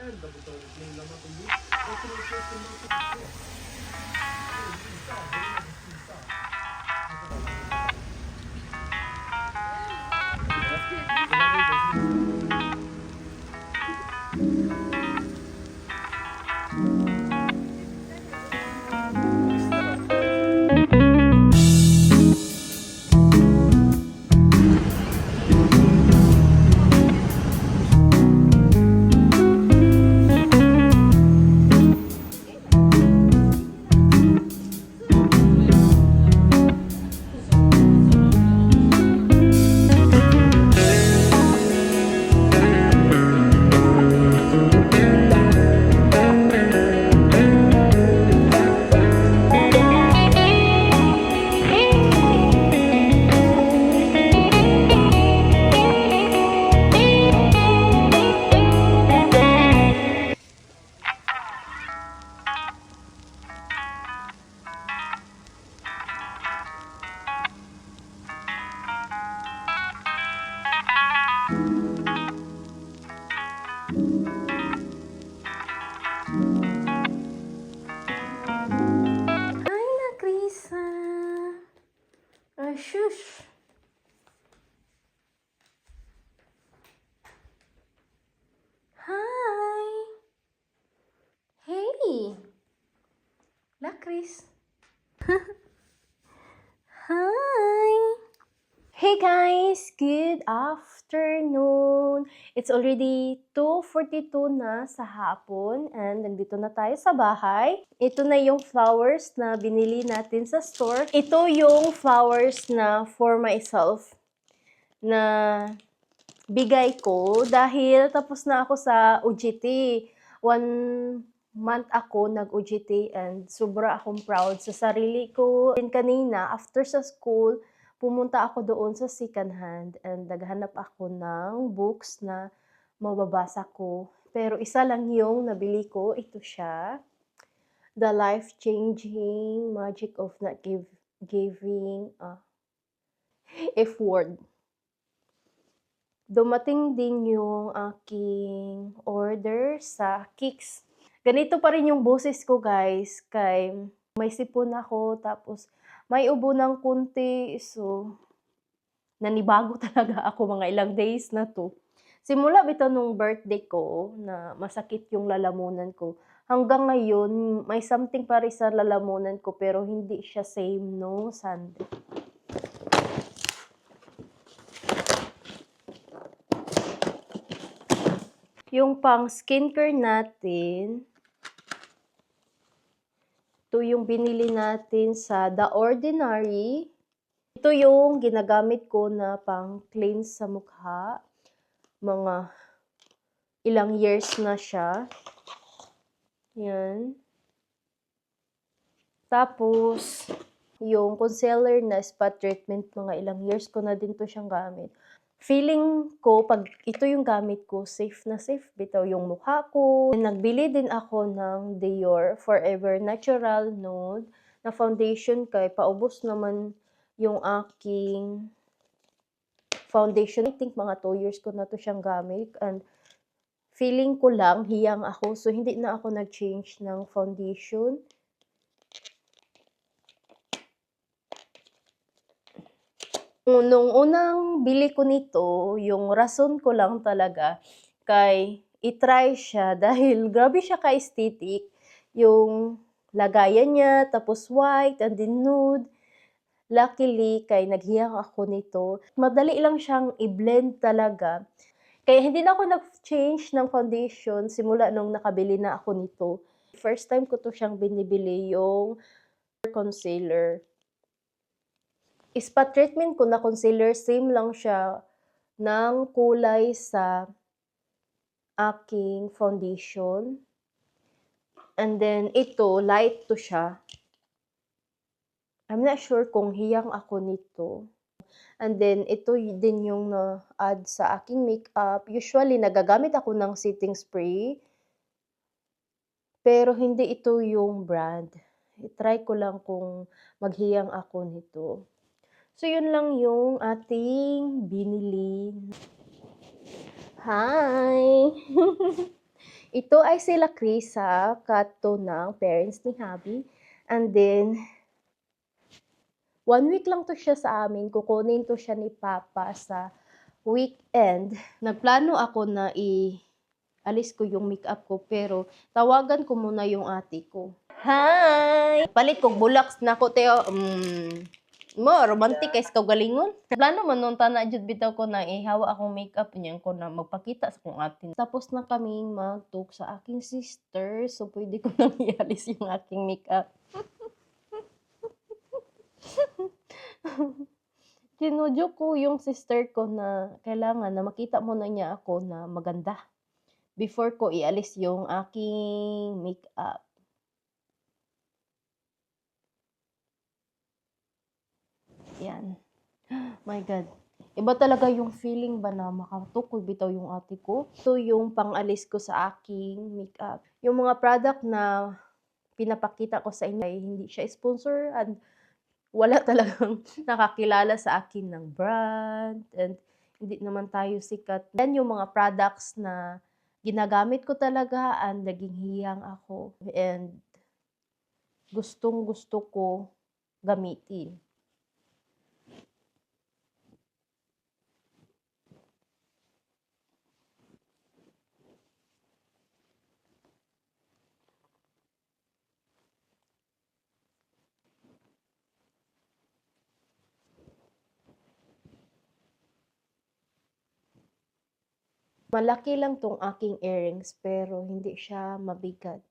Hi na, Krisa. Shush. Hi. Hey. La, Chris. Hi. Hey guys, good afternoon. It's already 2:42 na sa hapon and nandito na tayo sa bahay. Ito na yung flowers na binili natin sa store. Ito yung flowers na for myself na bigay ko dahil tapos na ako sa UGT. 1 month ako nag-UGT and sobra akong proud sa sarili ko. And kanina, after sa school, pumunta ako doon sa second hand and naghanap ako ng books na mababasa ko. Pero isa lang yung nabili ko, ito siya. The Life-Changing Magic of Not Giving F-Word. Dumating din yung aking order sa Kicks. Ganito pa rin yung boses ko guys, kay may sipon ako tapos may ubo ng kunti, so nanibago talaga ako mga ilang days na to. Simula bitaw nung birthday ko na masakit yung lalamunan ko. Hanggang ngayon, may something pa rin sa lalamunan ko pero hindi siya same no Sunday. Yung pang skincare natin, ito yung binili natin sa The Ordinary. Ito yung ginagamit ko na pang cleanse sa mukha. Mga ilang years na siya. Yan. Tapos, yung concealer na spot treatment, mga ilang years ko na din to siyang gamit. Feeling ko, pag ito yung gamit ko, safe na safe bitaw yung mukha ko. Nagbili din ako ng Dior Forever Natural Nude na foundation kay paubos naman yung aking foundation. I think mga 2 years ko na to siyang gamit and feeling ko lang hiyang ako so hindi na ako nag-change ng foundation. Nung unang bili ko nito, yung rason ko lang talaga kay i-try siya dahil grabe siya ka-aesthetic. Yung lagayan niya, tapos white and then nude. Luckily, kay naghiyang ako nito. Madali lang siyang i-blend talaga. Kaya hindi na ako nag-change ng foundation simula nung nakabili na ako nito. First time ko to siyang binibili, yung concealer. Spot treatment ko na concealer, same lang siya ng kulay sa aking foundation. And then, ito, light to siya. I'm not sure kung hiyang ako nito. And then, ito din yung na-add sa aking makeup. Usually, nagagamit ako ng setting spray. Pero hindi ito yung brand. I-try ko lang kung maghiyang ako nito. So, yun lang yung ating binili. Hi! Ito ay sila Krisa, kat 'to ng parents ni hubby. And then, 1 week lang 'to siya sa amin, kukunin 'to siya ni papa sa weekend. Nagplano ako na alis ko yung makeup ko, pero tawagan ko muna yung ate ko. Hi! Palit kog bulaks nako Teo. Mo romantic kay kaugalingon. Plano man nun na jud bitaw ko na ihawa akong makeup niyan ko na magpakita sa kong ate. Tapos na kaming mag-talk sa aking sister, so pwede ko nang ialis yung aking makeup. Joke ko yung sister ko na kailangan na makita muna niya ako na maganda before ko ialis yung aking makeup. Yan. My God. Iba talaga yung feeling ba na makatukoy bitaw yung ate ko. So, yung pang-alis ko sa aking makeup. Yung mga product na pinapakita ko sa inyo ay hindi siya sponsor and wala talagang nakakilala sa akin ng brand and hindi naman tayo sikat. Yan yung mga products na ginagamit ko talaga and naging hiyang ako and gustong gusto ko gamitin. Malaki lang tong aking earrings pero hindi siya mabigat.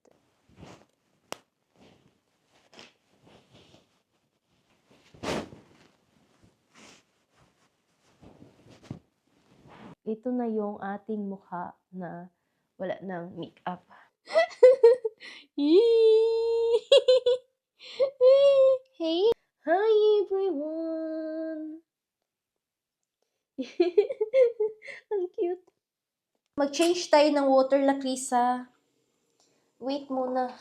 Ito na yung ating mukha na wala ng makeup. Hey! Hi everyone! Ang cute. Mag-change tayo ng water, Lakrisa. Wait muna.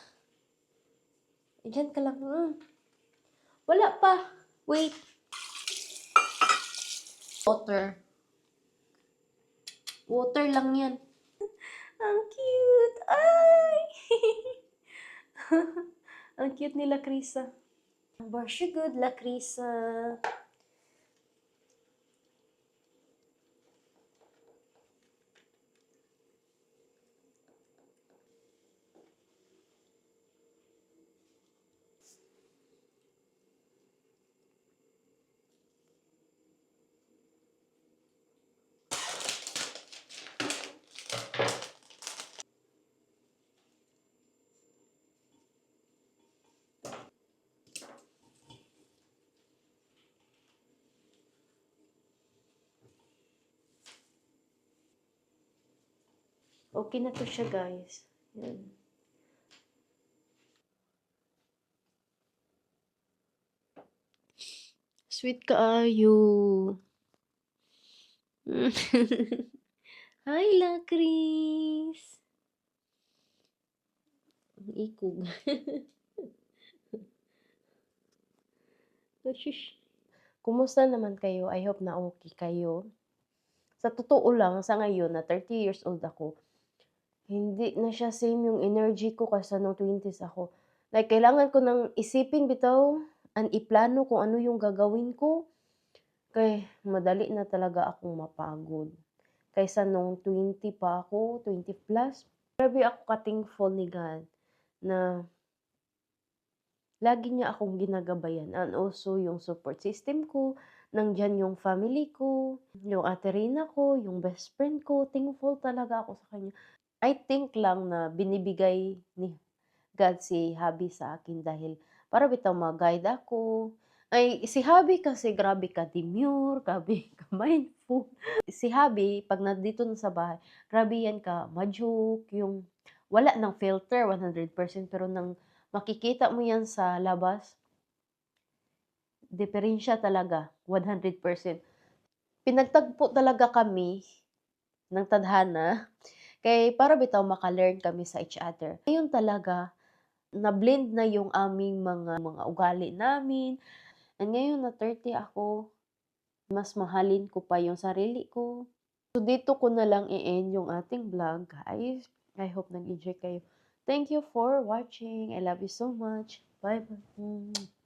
Diyan ka lang. Wala pa. Wait. Water. Water lang yan. Ang cute. Ay! Ang cute ni Lakrisa. Brush you good, Lakrisa. Okay na to siya, guys. Yan. Sweet kaayo. Hi, Lakris. Ikog. Kumusta naman kayo? I hope na okay kayo. Sa totoo lang, sa ngayon na 30 years old ako, hindi na siya same yung energy ko kaysa nung 20s ako. Like, kailangan ko nang isipin bitaw and iplano kung ano yung gagawin ko. Kay madali na talaga akong mapagod. Kaysa nung 20 pa ako, 20 plus. Grabe ako ka-thankful ni God na lagi niya akong ginagabayan and also yung support system ko, nandiyan yung family ko, yung ate Rina ko, yung best friend ko, thankful talaga ako sa kanya. I think lang na binibigay ni God si hubby sa akin dahil para bitaw ma-guide ako. Ay, si hubby kasi grabe ka demure, grabe ka mindful. Si hubby, pag nandito na sa bahay, grabe yan ka ma-joke, yung wala ng filter 100% pero nang makikita mo yan sa labas, diferensya talaga 100%. Pinagtagpo talaga kami ng tadhana kay para bitaw maka-learn kami sa each other. Ngayon talaga na-blend na yung aming mga ugali namin. And ngayon na 30 ako, mas mahalin ko pa yung sarili ko. So dito ko na lang i-end yung ating vlog, guys. I hope nag-enjoy kayo. Thank you for watching. I love you so much. Bye-bye.